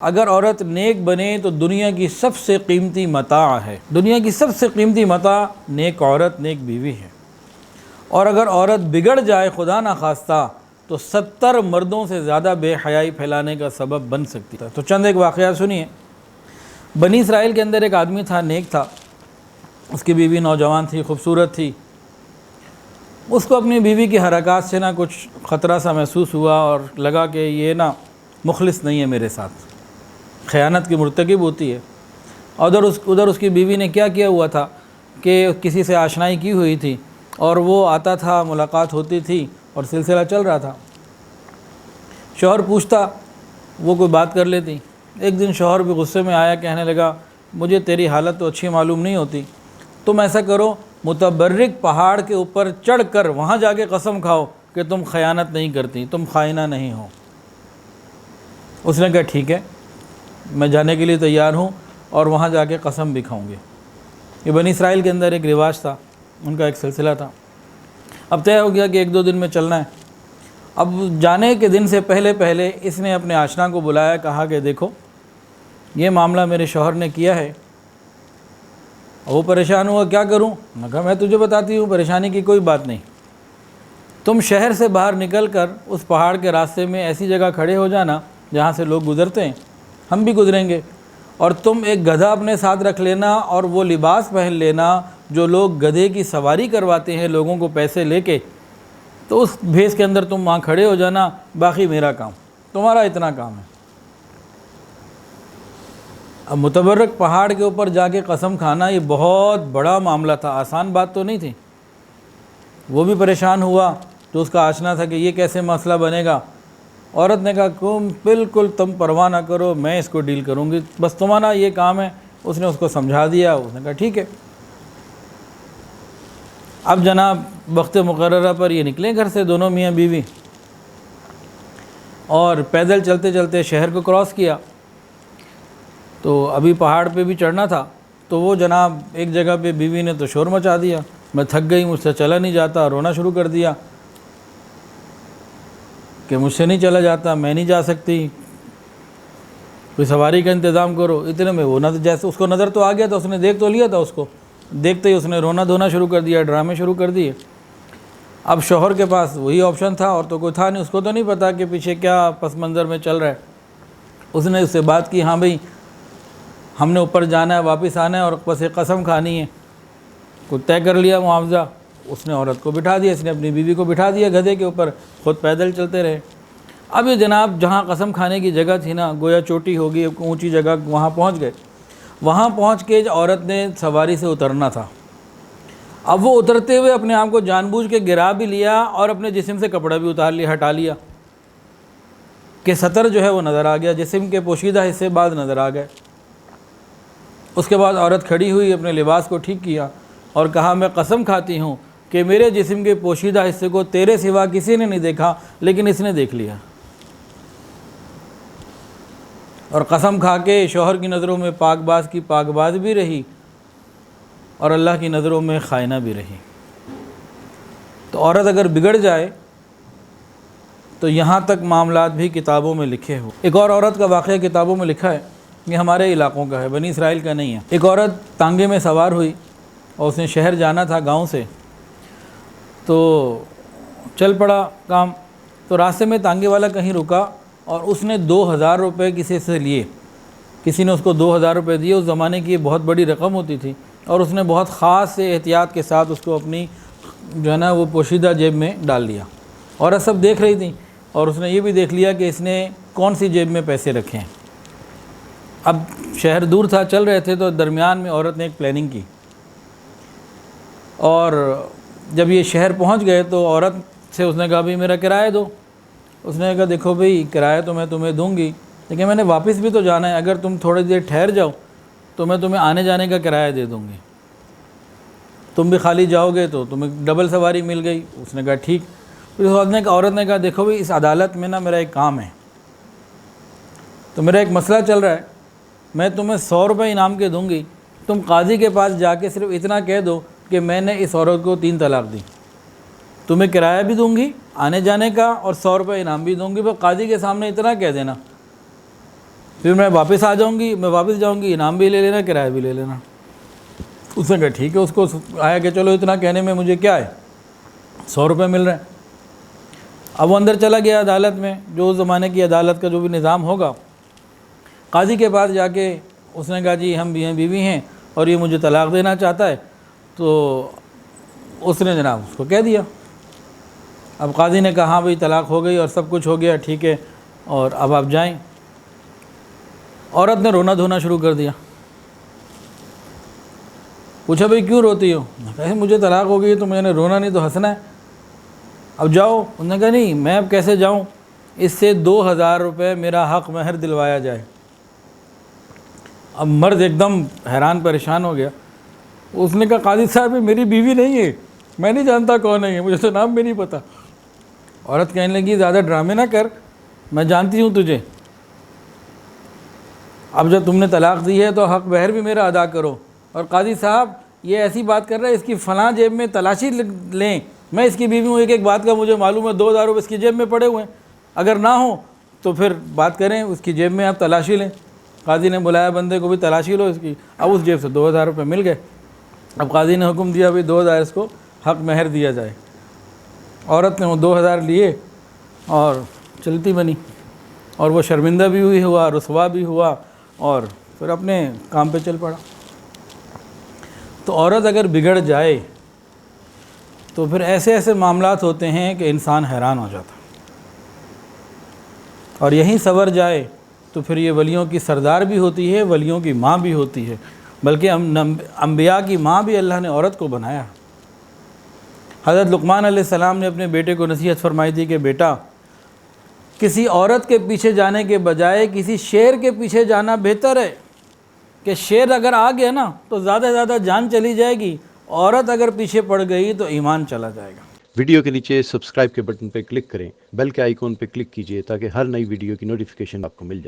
اگر عورت نیک بنے تو دنیا کی سب سے قیمتی متاع ہے۔ دنیا کی سب سے قیمتی متاع نیک عورت، نیک بیوی ہے۔ اور اگر عورت بگڑ جائے خدا نخواستہ تو 70 مردوں سے زیادہ بے حیائی پھیلانے کا سبب بن سکتی ہے۔ تو چند ایک واقعہ سنیے۔ بنی اسرائیل کے اندر ایک آدمی تھا، نیک تھا، اس کی بیوی نوجوان تھی، خوبصورت تھی۔ اس کو اپنی بیوی کی حرکات سے نہ کچھ خطرہ سا محسوس ہوا اور لگا کہ یہ نا مخلص نہیں ہے میرے ساتھ، خیانت کی مرتکب ہوتی ہے۔ ادھر اس کی بیوی نے کیا کیا ہوا تھا کہ کسی سے آشنائی کی ہوئی تھی اور وہ آتا تھا، ملاقات ہوتی تھی اور سلسلہ چل رہا تھا۔ شوہر پوچھتا، وہ کوئی بات کر لیتی۔ ایک دن شوہر بھی غصے میں آیا، کہنے لگا مجھے تیری حالت تو اچھی معلوم نہیں ہوتی، تم ایسا کرو متبرک پہاڑ کے اوپر چڑھ کر وہاں جا کے قسم کھاؤ کہ تم خیانت نہیں کرتی، تم خائنہ نہیں ہو۔ اس نے کہا ٹھیک ہے، میں جانے کے لیے تیار ہوں اور وہاں جا کے قسم بھی کھاؤں گی۔ یہ بنی اسرائیل کے اندر ایک رواج تھا، ان کا ایک سلسلہ تھا۔ اب طے ہو گیا کہ 1-2 دن میں چلنا ہے۔ اب جانے کے دن سے پہلے اس نے اپنے آشنا کو بلایا، کہا کہ دیکھو یہ معاملہ میرے شوہر نے کیا ہے۔ وہ پریشان ہوا، کیا کروں؟ میں کہا میں تجھے بتاتی ہوں، پریشانی کی کوئی بات نہیں۔ تم شہر سے باہر نکل کر اس پہاڑ کے راستے میں ایسی جگہ کھڑے ہو جانا جہاں سے لوگ گزرتے ہیں، ہم بھی گزریں گے، اور تم ایک گدھا اپنے ساتھ رکھ لینا اور وہ لباس پہن لینا جو لوگ گدھے کی سواری کرواتے ہیں لوگوں کو پیسے لے کے، تو اس بھیس کے اندر تم وہاں کھڑے ہو جانا، باقی میرا کام، تمہارا اتنا کام ہے۔ اب متبرک پہاڑ کے اوپر جا کے قسم کھانا یہ بہت بڑا معاملہ تھا، آسان بات تو نہیں تھی۔ وہ بھی پریشان ہوا تو اس کا آشنا تھا کہ یہ کیسے مسئلہ بنے گا۔ عورت نے کہا بالکل تم پرواہ نہ کرو، میں اس کو ڈیل کروں گی، بس تمہارا یہ کام ہے۔ اس نے اس کو سمجھا دیا، اس نے کہا ٹھیک ہے۔ اب جناب وقت مقررہ پر یہ نکلے گھر سے دونوں میاں بیوی، اور پیدل چلتے چلتے شہر کو کراس کیا۔ تو ابھی پہاڑ پہ بھی چڑھنا تھا، تو وہ جناب ایک جگہ پہ بیوی نے تو شور مچا دیا، میں تھک گئی، مجھ سے چلا نہیں جاتا، رونا شروع کر دیا کہ مجھ سے نہیں چلا جاتا، میں نہیں جا سکتی، کوئی سواری کا انتظام کرو۔ اتنے میں وہ جیسے اس کو نظر تو آ گیا تھا، اس نے دیکھ تو لیا تھا، اس کو دیکھتے ہی اس نے رونا دھونا شروع کر دیا، ڈرامے شروع کر دیے۔ اب شوہر کے پاس وہی آپشن تھا اور تو کوئی تھا نہیں، اس کو تو نہیں پتا کہ پیچھے کیا پس منظر میں چل رہا ہے۔ اس نے اس سے بات کی، ہاں بھئی ہم نے اوپر جانا ہے، واپس آنا ہے اور بس ایک قسم کھانی ہے، کوئی طے کر لیا معاوضہ۔ اس نے عورت کو بٹھا دیا، اس نے اپنی بیوی کو بٹھا دیا گدھے کے اوپر، خود پیدل چلتے رہے۔ اب یہ جناب جہاں قسم کھانے کی جگہ تھی نا، گویا چوٹی ہوگی، ایک اونچی جگہ، وہاں پہنچ گئے۔ وہاں پہنچ کے عورت نے سواری سے اترنا تھا۔ اب وہ اترتے ہوئے اپنے آپ کو جان بوجھ کے گرا بھی لیا اور اپنے جسم سے کپڑا بھی اتار لیا، ہٹا لیا کہ سطر جو ہے وہ نظر آ گیا، جسم کے پوشیدہ حصے بعد نظر آ گئے۔ اس کے بعد عورت کھڑی ہوئی، اپنے لباس کو ٹھیک کیا اور کہا میں قسم کھاتی ہوں کہ میرے جسم کے پوشیدہ حصے کو تیرے سوا کسی نے نہیں دیکھا، لیکن اس نے دیکھ لیا۔ اور قسم کھا کے شوہر کی نظروں میں پاک باز کی پاک باز بھی رہی اور اللہ کی نظروں میں خائنہ بھی رہی۔ تو عورت اگر بگڑ جائے تو یہاں تک معاملات بھی کتابوں میں لکھے ہو۔ ایک اور عورت کا واقعہ کتابوں میں لکھا ہے، یہ ہمارے علاقوں کا ہے، بنی اسرائیل کا نہیں ہے۔ ایک عورت تانگے میں سوار ہوئی اور اس نے شہر جانا تھا گاؤں سے، تو چل پڑا کام۔ تو راستے میں تانگے والا کہیں رکا اور اس نے 2000 روپے کسی سے لیے، کسی نے اس کو 2000 روپے دیے۔ اس زمانے کی یہ بہت بڑی رقم ہوتی تھی، اور اس نے بہت خاص سے احتیاط کے ساتھ اس کو اپنی جو ہے نا وہ پوشیدہ جیب میں ڈال لیا۔ عورت سب دیکھ رہی تھی اور اس نے یہ بھی دیکھ لیا کہ اس نے کون سی جیب میں پیسے رکھے ہیں۔ اب شہر دور تھا، چل رہے تھے، تو درمیان میں عورت نے ایک پلاننگ کی، اور جب یہ شہر پہنچ گئے تو عورت سے اس نے کہا بھئی میرا کرایہ دو۔ اس نے کہا دیکھو بھئی کرایہ تو میں تمہیں دوں گی، لیکن میں نے واپس بھی تو جانا ہے، اگر تم تھوڑی دیر ٹھہر جاؤ تو میں تمہیں آنے جانے کا کرایہ دے دوں گی، تم بھی خالی جاؤ گے تو تمہیں ڈبل سواری مل گئی۔ اس نے کہا ٹھیک۔ پھر عورت نے کہا دیکھو بھئی اس عدالت میں نا میرا ایک کام ہے، تو میرا ایک مسئلہ چل رہا ہے، میں تمہیں 100 روپے انعام کے دوں گی، تم قاضی کے پاس جا کے صرف اتنا کہہ دو کہ میں نے اس عورت کو 3 طلاق دی، تمہیں کرایہ بھی دوں گی آنے جانے کا اور 100 روپے انعام بھی دوں گی، بس قاضی کے سامنے اتنا کہہ دینا۔ پھر میں واپس آ جاؤں گی، میں واپس جاؤں گی، انعام بھی لے لینا، کرایہ بھی لے لینا۔ اس نے کہا ٹھیک ہے۔ اس کو آیا کہ چلو اتنا کہنے میں مجھے کیا ہے، 100 روپے مل رہے ہیں۔ اب وہ اندر چلا گیا عدالت میں، جو اس زمانے کی عدالت کا جو بھی نظام ہوگا، قاضی کے پاس جا کے اس نے کہا جی ہم بیوی ہیں اور یہ مجھے طلاق دینا چاہتا ہے۔ تو اس نے جناب اس کو کہہ دیا۔ اب قاضی نے کہا ہاں بھئی طلاق ہو گئی اور سب کچھ ہو گیا، ٹھیک ہے، اور اب آپ جائیں۔ عورت نے رونا دھونا شروع کر دیا۔ پوچھا بھئی کیوں روتی ہو؟ کہا مجھے طلاق ہو گئی ہے تو میں نے رونا نہیں تو ہنسنا ہے، اب جاؤ۔ انہوں نے کہا نہیں میں اب کیسے جاؤں، اس سے 2000 روپے میرا حق مہر دلوایا جائے۔ اب مرد ایک دم حیران پریشان ہو گیا۔ اس نے کہا قاضی صاحب یہ میری بیوی نہیں ہے، میں نہیں جانتا کون ہے، مجھے تو نام بھی نہیں پتہ۔ عورت کہنے لگی زیادہ ڈرامے نہ کر، میں جانتی ہوں تجھے، اب جب تم نے طلاق دی ہے تو حق مہر بھی میرا ادا کرو۔ اور قاضی صاحب یہ ایسی بات کر رہا ہے، اس کی فلاں جیب میں تلاشی لیں، میں اس کی بیوی ہوں، ایک ایک بات کا مجھے معلوم ہے، 2000 روپے اس کی جیب میں پڑے ہوئے ہیں، اگر نہ ہوں تو پھر بات کریں، اس کی جیب میں آپ تلاشی لیں۔ قاضی نے بلایا بندے کو بھی، تلاشی لو اس کی۔ اب اس جیب سے 2000 روپے مل گئے۔ اب قاضی نے حکم دیا بھئی 2000 اس کو حق مہر دیا جائے۔ عورت نے وہ 2000 لیے اور چلتی بنی، اور وہ شرمندہ بھی ہوئی ہوا، رسوا بھی ہوا، اور پھر اپنے کام پہ چل پڑا۔ تو عورت اگر بگڑ جائے تو پھر ایسے ایسے معاملات ہوتے ہیں کہ انسان حیران ہو جاتا ہے، اور یہیں سنور جائے تو پھر یہ ولیوں کی سردار بھی ہوتی ہے، ولیوں کی ماں بھی ہوتی ہے، بلکہ انبیاء کی ماں بھی اللہ نے عورت کو بنایا۔ حضرت لقمان علیہ السلام نے اپنے بیٹے کو نصیحت فرمائی تھی کہ بیٹا کسی عورت کے پیچھے جانے کے بجائے کسی شیر کے پیچھے جانا بہتر ہے، کہ شیر اگر آ گیا نا تو زیادہ سے زیادہ جان چلی جائے گی، عورت اگر پیچھے پڑ گئی تو ایمان چلا جائے گا۔ ویڈیو کے نیچے سبسکرائب کے بٹن پہ کلک کریں، بیل کے آئیکن پہ کلک کیجئے تاکہ ہر نئی ویڈیو کی نوٹیفیکیشن آپ کو مل جائے۔